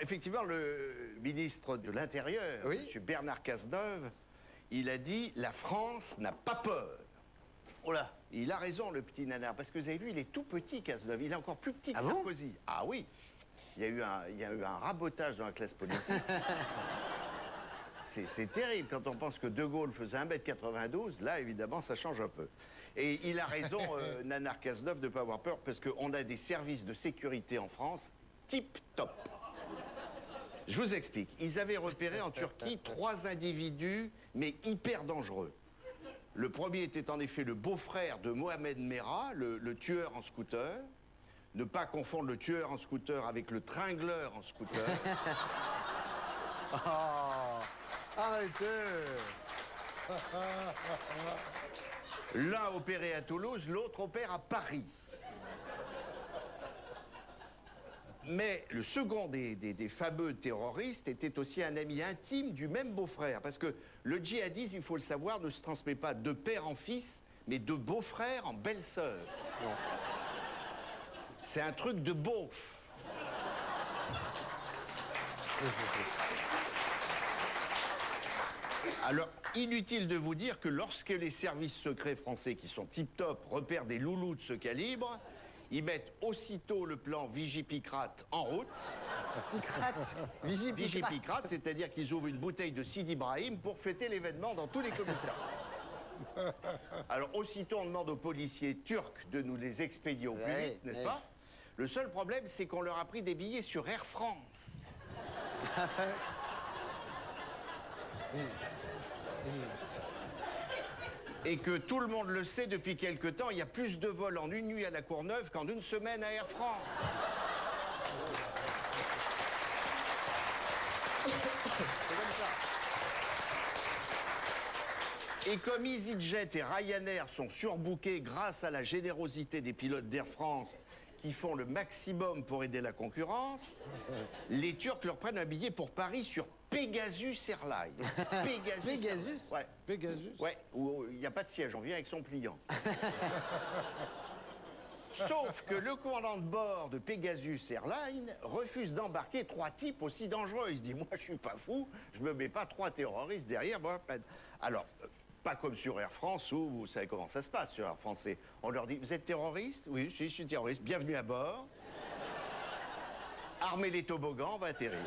effectivement, le ministre de l'Intérieur, Oui. M. Bernard Cazeneuve, il a dit « La France n'a pas peur ». Oh là. Il a raison, le petit nanar, parce que vous avez vu, il est tout petit, Cazeneuve. Il est encore plus petit que Ah bon Sarkozy. Ah oui. Il y a eu un rabotage dans la classe politique. C'est terrible quand on pense que De Gaulle faisait 1m92. Là, évidemment, ça change un peu. Et il a raison, nanar Cazeneuve, de ne pas avoir peur, parce qu'on a des services de sécurité en France tip-top. Je vous explique. Ils avaient repéré en Turquie 3 individus, mais hyper dangereux. Le premier était en effet le beau-frère de Mohamed Merah, le tueur en scooter. Ne pas confondre le tueur en scooter avec le tringleur en scooter. Oh, arrêtez. L'un opérait à Toulouse, l'autre opère à Paris. Mais le second des fameux terroristes était aussi un ami intime du même beau-frère. Parce que le djihadisme, il faut le savoir, ne se transmet pas de père en fils, mais de beau-frère en belle-sœur. C'est un truc de beauf. Alors, inutile de vous dire que lorsque les services secrets français, qui sont tip-top, repèrent des loulous de ce calibre, ils mettent aussitôt le plan Vigipicrate en route. Picrate. Vigipicrate, c'est-à-dire qu'ils ouvrent une bouteille de Sidi Ibrahim pour fêter l'événement dans tous les commissariats. Alors, aussitôt, on demande aux policiers turcs de nous les expédier au plus vite, n'est-ce pas? Le seul problème, c'est qu'on leur a pris des billets sur Air France. Et que tout le monde le sait depuis quelque temps, il y a plus de vols en une nuit à la Courneuve qu'en une semaine à Air France. C'est comme ça. Et comme EasyJet et Ryanair sont surbookés grâce à la générosité des pilotes d'Air France qui font le maximum pour aider la concurrence, les Turcs leur prennent un billet pour Paris sur Pegasus Airlines. Pegasus. Ouais. Pegasus. Ouais, où il n'y a pas de siège, on vient avec son pliant. Sauf que le commandant de bord de Pegasus Airlines refuse d'embarquer 3 types aussi dangereux. Il se dit, moi, je suis pas fou, je me mets pas 3 terroristes derrière moi. Alors, pas comme sur Air France, où vous savez comment ça se passe sur Air France. On leur dit, vous êtes terroriste? Oui, je suis terroriste. Bienvenue à bord. Armez les toboggans, on va atterrir.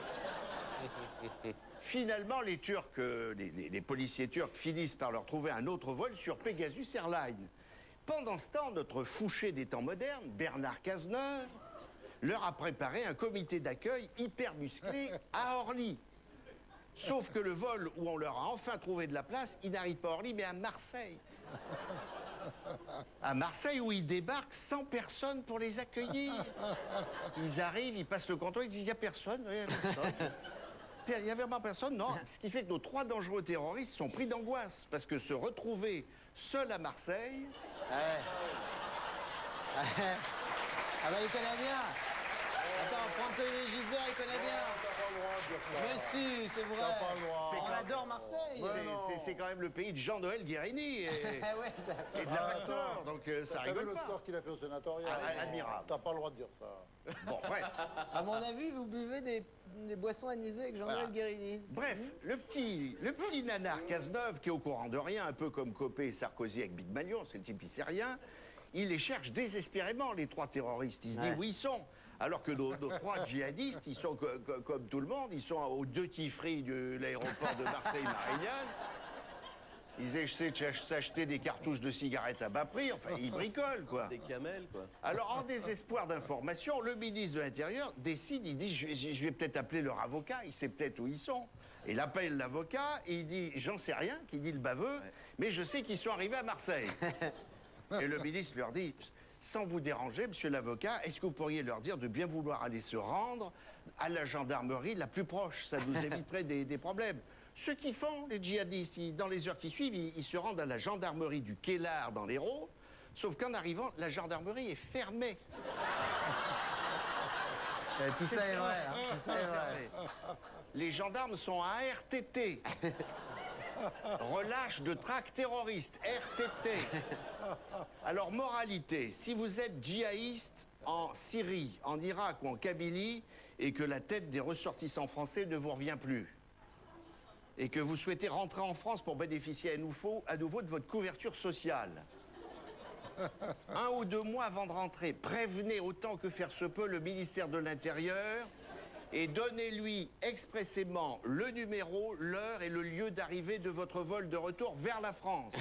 Finalement, les Turcs, les policiers turcs finissent par leur trouver un autre vol sur Pegasus Airlines. Pendant ce temps, notre Fouché des temps modernes, Bernard Cazeneuve, leur a préparé un comité d'accueil hyper musclé à Orly. Sauf que le vol où on leur a enfin trouvé de la place, il n'arrive pas à Orly, mais à Marseille. À Marseille, où ils débarquent sans personne pour les accueillir. Ils arrivent, ils passent le contrôle, ils disent, il n'y a personne, oui, il y a personne. Il n'y a vraiment personne, non. Ce qui fait que nos 3 dangereux terroristes sont pris d'angoisse. Parce que se retrouver seul à Marseille... Ah bah il connaît bien. Attends, François-Olivier Gisbert, il connaît bien. T'as pas le droit de dire ça. Mais si, c'est vrai. T'as pas le droit. On adore Marseille. C'est quand même le pays de Jean-Noël Guérini et Ouais, ça... de la Macron, donc ça T'as vu rigole le pas. score qu'il a fait au sénatorial? Admirable. T'as pas le droit de dire ça. Bon, bref. À mon avis, vous buvez des boissons anisées avec Jean-Noël Voilà. Guérini. Bref, le petit nanar Cazeneuve, qui est au courant de rien, un peu comme Copé et Sarkozy avec Big Malion, c'est le type, il sait rien, il les cherche désespérément, les 3 terroristes. Il se dit où ils sont. Alors que nos 3 djihadistes, ils sont comme tout le monde, ils sont au Duty Free de l'aéroport de Marseille-Marignane. Ils essaient de s'acheter des cartouches de cigarettes à bas prix, enfin, ils bricolent, quoi. Des camels, quoi. Alors, en désespoir d'information, le ministre de l'Intérieur décide, il dit, je vais peut-être appeler leur avocat, il sait peut-être où ils sont. Et il appelle l'avocat, et il dit, j'en sais rien, qui dit le baveux, mais je sais qu'ils sont arrivés à Marseille. Et le ministre leur dit, sans vous déranger, monsieur l'avocat, est-ce que vous pourriez leur dire de bien vouloir aller se rendre à la gendarmerie la plus proche? Ça nous éviterait des problèmes. Ce qu'ils font, les djihadistes, dans les heures qui suivent, ils se rendent à la gendarmerie du Kellar dans l'Hérault, sauf qu'en arrivant, la gendarmerie est fermée. Tout ça est vrai, hein, tout ça est vrai. Les gendarmes sont à RTT. Relâche de traque terroriste, RTT. Alors, moralité, si vous êtes djihadiste en Syrie, en Irak ou en Kabylie et que la tête des ressortissants français ne vous revient plus. Et que vous souhaitez rentrer en France pour bénéficier à nouveau de votre couverture sociale. 1 ou 2 mois avant de rentrer, prévenez autant que faire se peut le ministère de l'Intérieur et donnez-lui expressément le numéro, l'heure et le lieu d'arrivée de votre vol de retour vers la France.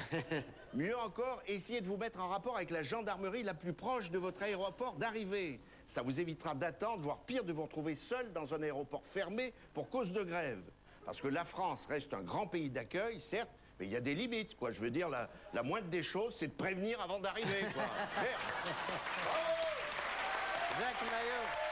Mieux encore, essayez de vous mettre en rapport avec la gendarmerie la plus proche de votre aéroport d'arrivée. Ça vous évitera d'attendre, voire pire, de vous retrouver seul dans un aéroport fermé pour cause de grève. Parce que la France reste un grand pays d'accueil, certes, mais il y a des limites, quoi. Je veux dire, la moindre des choses, c'est de prévenir avant d'arriver, quoi. Merde. Jacques Maillot.